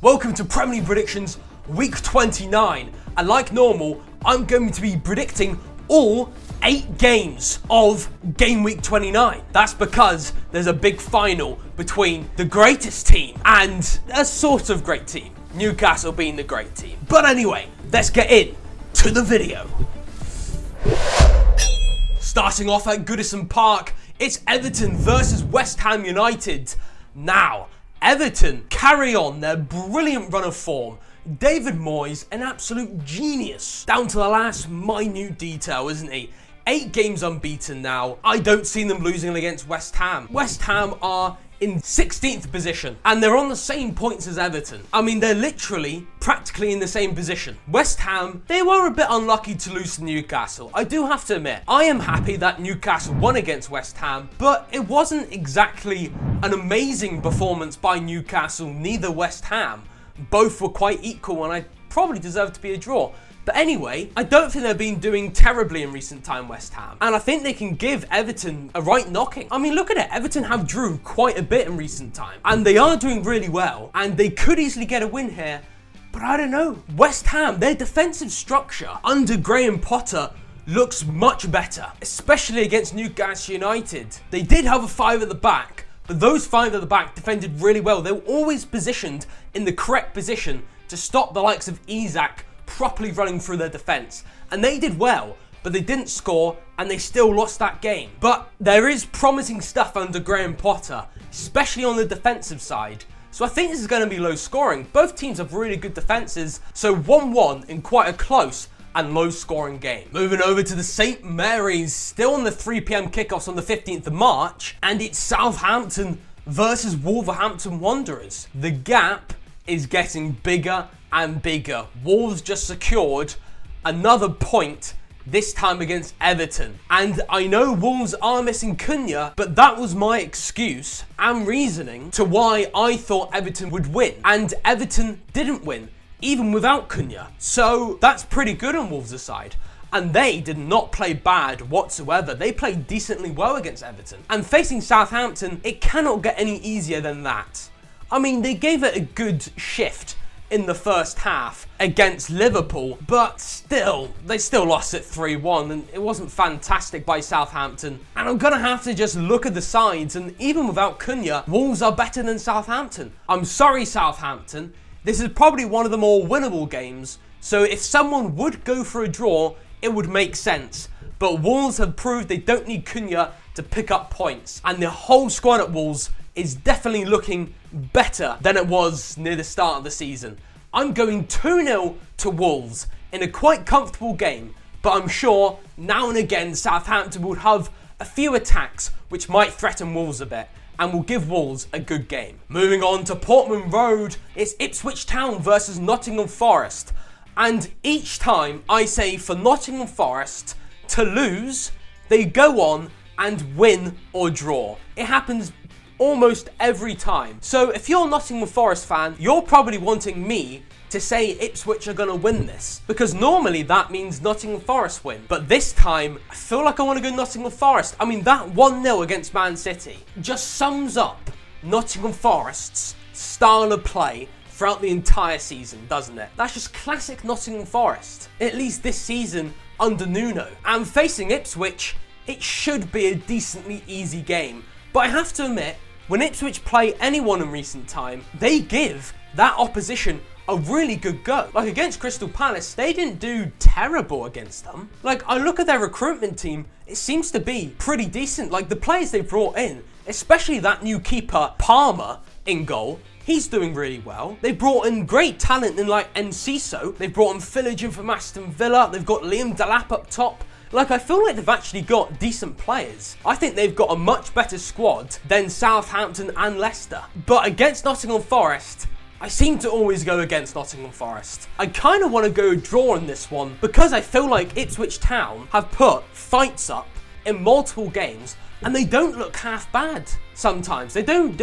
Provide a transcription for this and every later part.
Welcome to Premier League Predictions Week 29, and like normal, I'm going to be predicting all 8 games of Game Week 29. That's because there's a big final between the greatest team and a sort of great team, Newcastle being the great team. But anyway, let's get in to the video. Starting off at Goodison Park, it's Everton versus West Ham United. Now, Everton carry on their brilliant run of form. David Moyes, an absolute genius, down to the last minute detail, isn't he? 8 games unbeaten now. I don't see them losing against West Ham. West Ham are in 16th position, and they're on the same points as Everton. I mean, they're literally practically in the same position. West Ham, they were a bit unlucky to lose to Newcastle. I do have to admit, I am happy that Newcastle won against West Ham, but it wasn't exactly an amazing performance by Newcastle, neither West Ham. Both were quite equal, and I probably deserved to be a draw. But anyway, I don't think they've been doing terribly in recent time, West Ham. And I think they can give Everton a right knocking. I mean, look at it. Everton have drew quite a bit in recent time. And they are doing really well. And they could easily get a win here. But I don't know. West Ham, their defensive structure under Graham Potter looks much better. Especially against Newcastle United. They did have a 5 at the back. But those 5 at the back defended really well. They were always positioned in the correct position to stop the likes of Isak properly running through their defence. And they did well, but they didn't score and they still lost that game. But there is promising stuff under Graham Potter, especially on the defensive side. So I think this is going to be low scoring. Both teams have really good defences, so 1-1 in quite a close and low scoring game. Moving over to the St Mary's, still on the 3 PM kickoffs on the 15th of March, and it's Southampton versus Wolverhampton Wanderers. The gap is getting bigger and bigger. Wolves just secured another point, this time against Everton. And I know Wolves are missing Cunha, but that was my excuse and reasoning to why I thought Everton would win. And Everton didn't win, even without Cunha. So that's pretty good on Wolves' side. And they did not play bad whatsoever. They played decently well against Everton. And facing Southampton, it cannot get any easier than that. I mean, they gave it a good shift in the first half against Liverpool, but still, they still lost it 3-1, and it wasn't fantastic by Southampton. And I'm gonna have to just look at the sides, and even without Cunha, Wolves are better than Southampton. I'm sorry, Southampton. This is probably one of the more winnable games, so if someone would go for a draw, it would make sense. But Wolves have proved they don't need Cunha to pick up points, and the whole squad at Wolves is definitely looking better than it was near the start of the season. I'm going 2-0 to Wolves in a quite comfortable game, but I'm sure now and again Southampton will have a few attacks which might threaten Wolves a bit and will give Wolves a good game. Moving on to Portman Road, it's Ipswich Town versus Nottingham Forest. And each time I say for Nottingham Forest to lose, they go on and win or draw. It happens almost every time. So if you're a Nottingham Forest fan, you're probably wanting me to say Ipswich are going to win this, because normally that means Nottingham Forest win. But this time, I feel like I want to go Nottingham Forest. I mean, that 1-0 against Man City just sums up Nottingham Forest's style of play throughout the entire season, doesn't it? That's just classic Nottingham Forest, at least this season under Nuno. And facing Ipswich, it should be a decently easy game. But I have to admit, when Ipswich play anyone in recent time, they give that opposition a really good go. Like against Crystal Palace, they didn't do terrible against them. Like, I look at their recruitment team, it seems to be pretty decent. Like the players they brought in, especially that new keeper, Palmer, in goal, he's doing really well. They brought in great talent in like Enciso. They've brought in Phillips in from Aston Villa. They've got Liam Delap up top. Like, I feel like they've actually got decent players. I think they've got a much better squad than Southampton and Leicester. But against Nottingham Forest, I seem to always go against Nottingham Forest. I kind of want to go draw in this one because I feel like Ipswich Town have put fights up in multiple games and they don't look half bad sometimes. They don't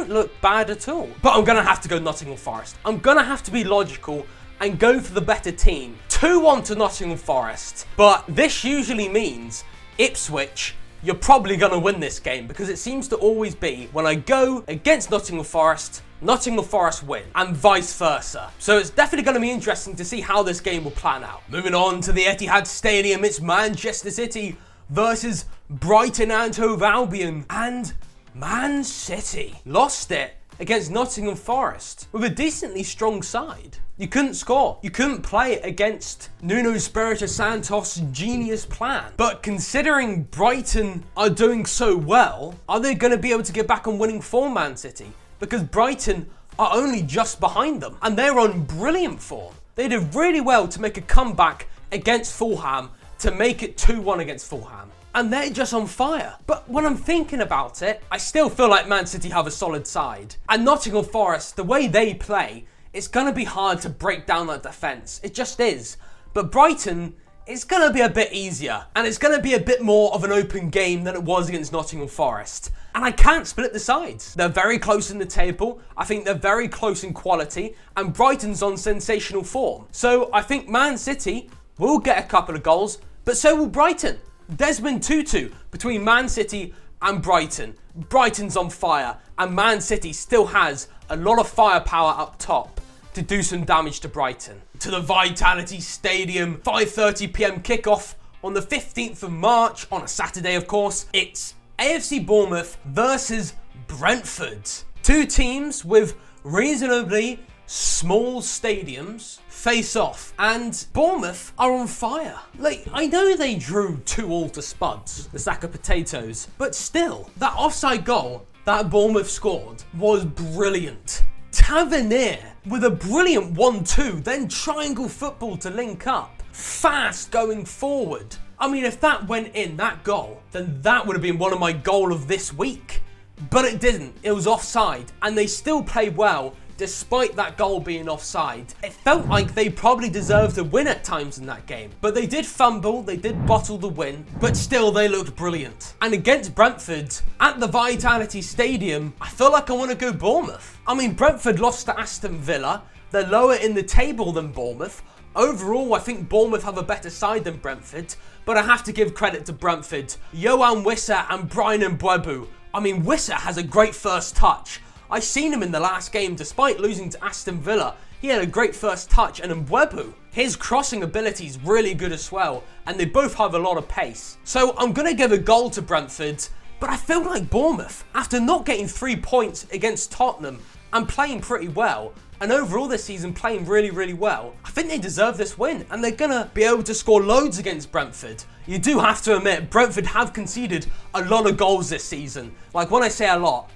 look bad at all. But I'm going to have to go Nottingham Forest. I'm going to have to be logical and go for the better team. 2-1 to Nottingham Forest. But this usually means Ipswich, you're probably going to win this game because it seems to always be when I go against Nottingham Forest, Nottingham Forest win, and vice versa. So it's definitely going to be interesting to see how this game will plan out. Moving on to the Etihad Stadium, it's Manchester City versus Brighton and Hove Albion, and Man City lost it against Nottingham Forest with a decently strong side. You couldn't score. You couldn't play against Nuno Espirito Santos' genius plan. But considering Brighton are doing so well, are they going to be able to get back on winning form, Man City? Because Brighton are only just behind them, and they're on brilliant form. They did really well to make a comeback against Fulham to make it 2-1 against Fulham. And they're just on fire. But when I'm thinking about it, I still feel like Man City have a solid side. And Nottingham Forest, the way they play, it's going to be hard to break down that defence. It just is. But Brighton, it's going to be a bit easier. And it's going to be a bit more of an open game than it was against Nottingham Forest. And I can't split the sides. They're very close in the table. I think they're very close in quality. And Brighton's on sensational form. So I think Man City will get a couple of goals, but so will Brighton. Desmond Tutu between Man City and Brighton. Brighton's on fire, and Man City still has a lot of firepower up top to do some damage to Brighton. To the Vitality Stadium, 5:30 p.m. kickoff on the 15th of March, on a Saturday of course. It's AFC Bournemouth versus Brentford. Two teams with reasonably small stadiums face off, and Bournemouth are on fire. Like, I know they drew 2-2 to Spuds, the sack of potatoes, but still, that offside goal that Bournemouth scored was brilliant. Tavernier with a brilliant 1-2, then triangle football to link up, fast going forward. I mean, if that went in, that goal, then that would have been one of my goal of this week. But it didn't. It was offside, and they still played well despite that goal being offside. It felt like they probably deserved a win at times in that game. But they did fumble, they did bottle the win, but still they looked brilliant. And against Brentford, at the Vitality Stadium, I feel like I want to go Bournemouth. I mean, Brentford lost to Aston Villa. They're lower in the table than Bournemouth. Overall, I think Bournemouth have a better side than Brentford, but I have to give credit to Brentford. Yohan Wissa and Brian Mbeumo. I mean, Wissa has a great first touch. I seen him in the last game, despite losing to Aston Villa. He had a great first touch, and Mbeumo, his crossing ability is really good as well, and they both have a lot of pace. So I'm going to give a goal to Brentford, but I feel like Bournemouth, after not getting 3 points against Tottenham and playing pretty well, and overall this season playing really, really well, I think they deserve this win, and they're going to be able to score loads against Brentford. You do have to admit, Brentford have conceded a lot of goals this season. Like, when I say a lot.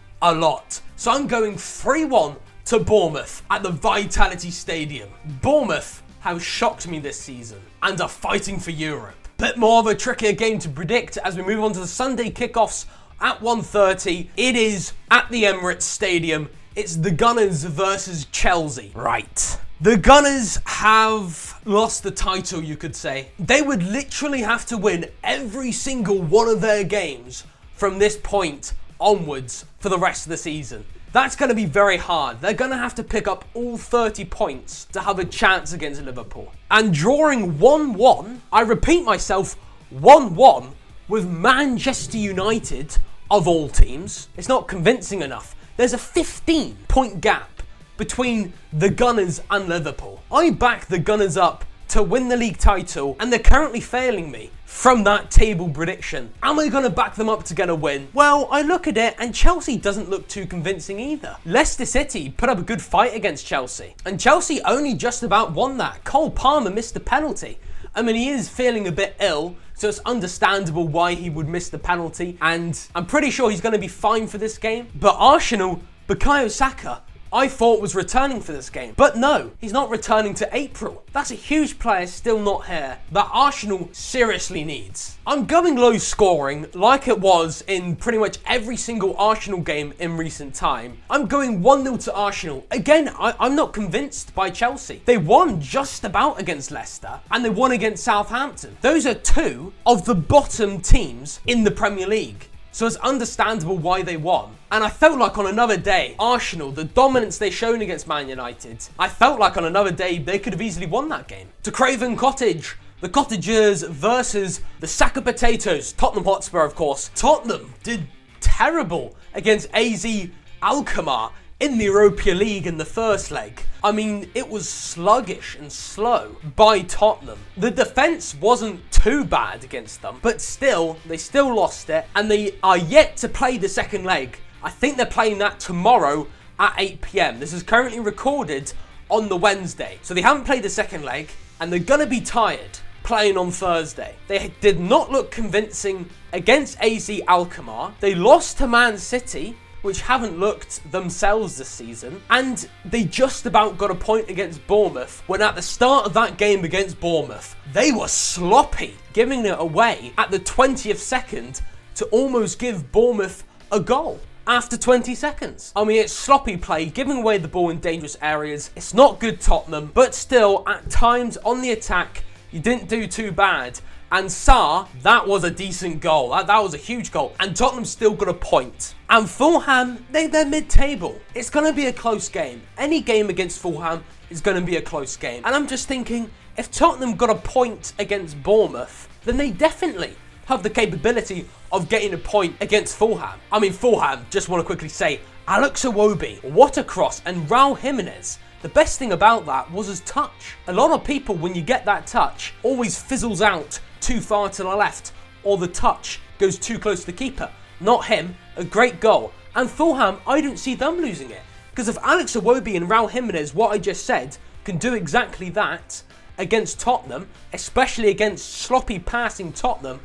So I'm going 3-1 to Bournemouth at the Vitality Stadium. Bournemouth have shocked me this season and are fighting for Europe. Bit more of a trickier game to predict as we move on to the Sunday kickoffs at 1:30. It is at the Emirates Stadium. It's the Gunners versus Chelsea. Right. The Gunners have lost the title, you could say. They would literally have to win every single one of their games from this point onwards for the rest of the season. That's going to be very hard. They're going to have to pick up all 30 points to have a chance against Liverpool. And drawing 1-1, I repeat myself, 1-1 with Manchester United, of all teams, it's not convincing enough. There's a 15-point gap between the Gunners and Liverpool. I back the Gunners up to win the league title, and they're currently failing me from that table prediction. Am I going to back them up to get a win? Well, I look at it, and Chelsea doesn't look too convincing either. Leicester City put up a good fight against Chelsea, and Chelsea only just about won that. Cole Palmer missed the penalty. I mean, he is feeling a bit ill, so it's understandable why he would miss the penalty, and I'm pretty sure he's going to be fine for this game. But Arsenal, Bukayo Saka, I thought was returning for this game. But no, he's not returning to April. That's a huge player still not here that Arsenal seriously needs. I'm going low scoring like it was in pretty much every single Arsenal game in recent time. I'm going 1-0 to Arsenal. Again, I'm not convinced by Chelsea. They won just about against Leicester and they won against Southampton. Those are two of the bottom teams in the Premier League. So it's understandable why they won. And I felt like on another day, Arsenal, the dominance they've shown against Man United, I felt like on another day they could have easily won that game. To Craven Cottage, the Cottagers versus the sack of potatoes, Tottenham Hotspur of course. Tottenham did terrible against AZ Alkmaar. in the Europa League in the first leg. I mean, it was sluggish and slow by Tottenham. The defence wasn't too bad against them, but still, they still lost it, and they are yet to play the second leg. I think they're playing that tomorrow at 8 p.m. This is currently recorded on the Wednesday. So they haven't played the second leg, and they're going to be tired playing on Thursday. They did not look convincing against AZ Alkmaar. They lost to Man City, which haven't looked themselves this season, and they just about got a point against Bournemouth, when at the start of that game against Bournemouth, they were sloppy, giving it away at the 20th second to almost give Bournemouth a goal after 20 seconds. I mean, it's sloppy play, giving away the ball in dangerous areas. It's not good Tottenham, but still, at times on the attack, you didn't do too bad. And Sarr, that was a decent goal. That was a huge goal. And Tottenham still got a point. And Fulham, they're mid-table. It's going to be a close game. Any game against Fulham is going to be a close game. And I'm just thinking, if Tottenham got a point against Bournemouth, then they definitely have the capability of getting a point against Fulham. I mean, Fulham, just want to quickly say, Alex Iwobi, what a cross, and Raul Jimenez. The best thing about that was his touch. A lot of people, when you get that touch, always fizzles out too far to the left, or the touch goes too close to the keeper. Not him, a great goal. And Fulham, I don't see them losing it. Because if Alex Iwobi and Raul Jimenez, what I just said, can do exactly that against Tottenham, especially against sloppy passing Tottenham,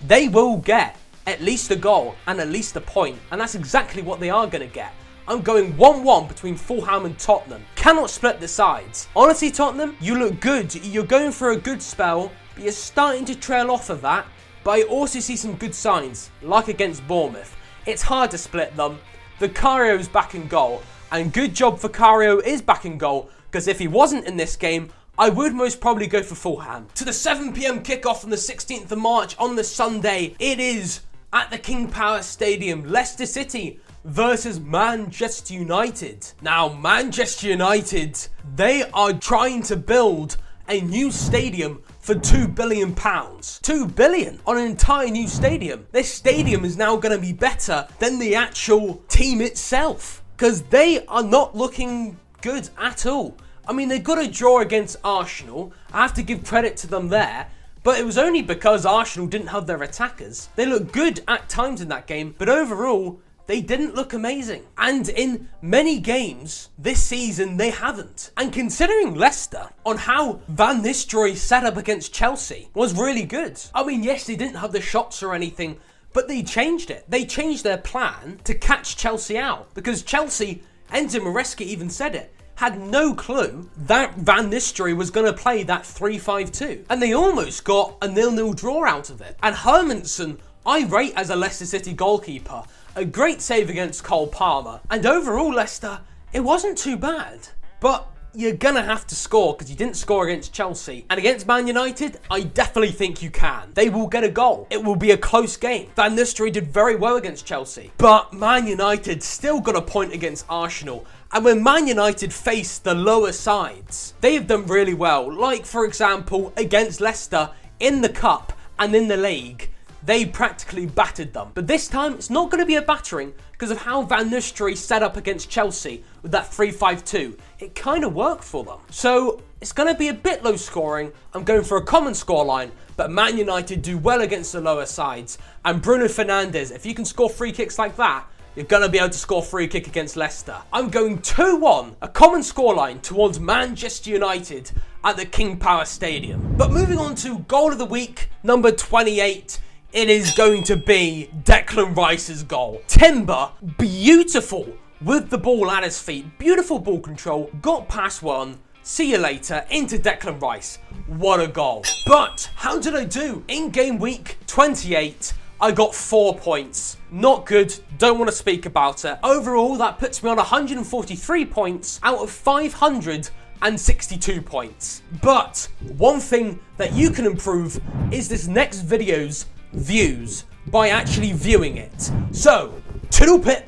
they will get at least a goal and at least a point. And that's exactly what they are going to get. I'm going 1-1 between Fulham and Tottenham. Cannot split the sides. Honestly, Tottenham, you look good. You're going for a good spell, but you're starting to trail off of that. But I also see some good signs, like against Bournemouth. It's hard to split them. Vicario's back in goal, and good job Vicario is back in goal, because if he wasn't in this game, I would most probably go for Fulham. To the 7 p.m. kickoff on the 16th of March on the Sunday, it is at the King Power Stadium, Leicester City versus Manchester United. Now, Manchester United, they are trying to build a new stadium for £2 billion. £2 billion on an entire new stadium. This stadium is now going to be better than the actual team itself, because they are not looking good at all. I mean, they got a draw against Arsenal. I have to give credit to them there. But it was only because Arsenal didn't have their attackers. They looked good at times in that game, but overall, they didn't look amazing. And in many games this season, they haven't. And considering Leicester, on how Van Nistelrooy set up against Chelsea, was really good. I mean, yes, they didn't have the shots or anything, but they changed it. They changed their plan to catch Chelsea out. Because Chelsea, Enzo Maresca even said it, had no clue that Van Nistelrooy was going to play that 3-5-2. And they almost got a 0-0 draw out of it. And Hermansen, I rate as a Leicester City goalkeeper. A great save against Cole Palmer. And overall, Leicester, it wasn't too bad. But you're going to have to score, because you didn't score against Chelsea. And against Man United, I definitely think you can. They will get a goal. It will be a close game. Van Nistelrooy did very well against Chelsea. But Man United still got a point against Arsenal. And when Man United face the lower sides, they have done really well. Like, for example, against Leicester in the Cup and in the League, they practically battered them. But this time, it's not going to be a battering because of how Van Nistelrooy set up against Chelsea with that 3-5-2. It kind of worked for them. So it's going to be a bit low scoring. I'm going for a common scoreline, but Man United do well against the lower sides. And Bruno Fernandes, if you can score free kicks like that, you're going to be able to score free kick against Leicester. I'm going 2-1, a common scoreline towards Manchester United at the King Power Stadium. But moving on to goal of the week, number 28, it is going to be Declan Rice's goal. Timber, beautiful with the ball at his feet. Beautiful ball control, got past one. See you later, into Declan Rice. What a goal. But how did I do? In game week 28, I got 4 points. Not good, don't want to speak about it. Overall, that puts me on 143 points out of 562 points. But one thing that you can improve is this next video's views by actually viewing it. So, toodle pip.